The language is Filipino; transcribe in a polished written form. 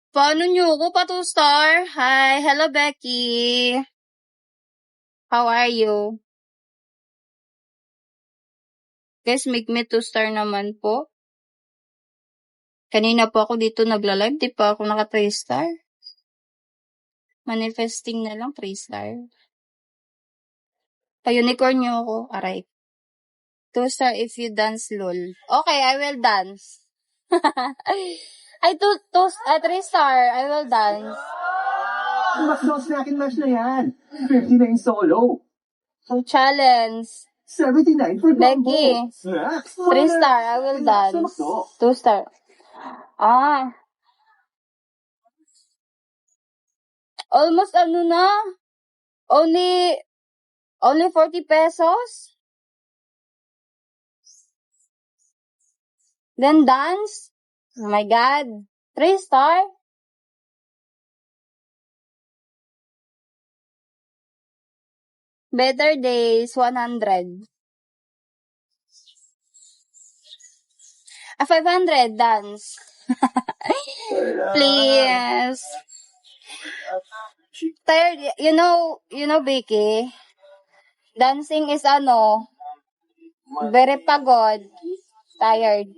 Paano nyo ako pa 2-star? Hi, hello Becky. How are you? Guys, make me 2-star naman po. Kanina po ako dito nagla-live, di pa ako naka 3-star. Manifesting na lang 3-star. Pa-unicorn nyo ako, aray. 2-star if you dance, lol. Okay, I will dance. Ay, 3-star, I will dance. Mas snack and mash na yan. 59 solo. So, challenge. 79 for combo. Becky. Snacks. 3-star, I will dance. 2-star. Ah. Almost ano na? Only 40 pesos? Then dance? Oh my God. 3-star? Better Days, 100. 500, dance. Please. Tired, you know, Vicky, dancing is very pagod, tired.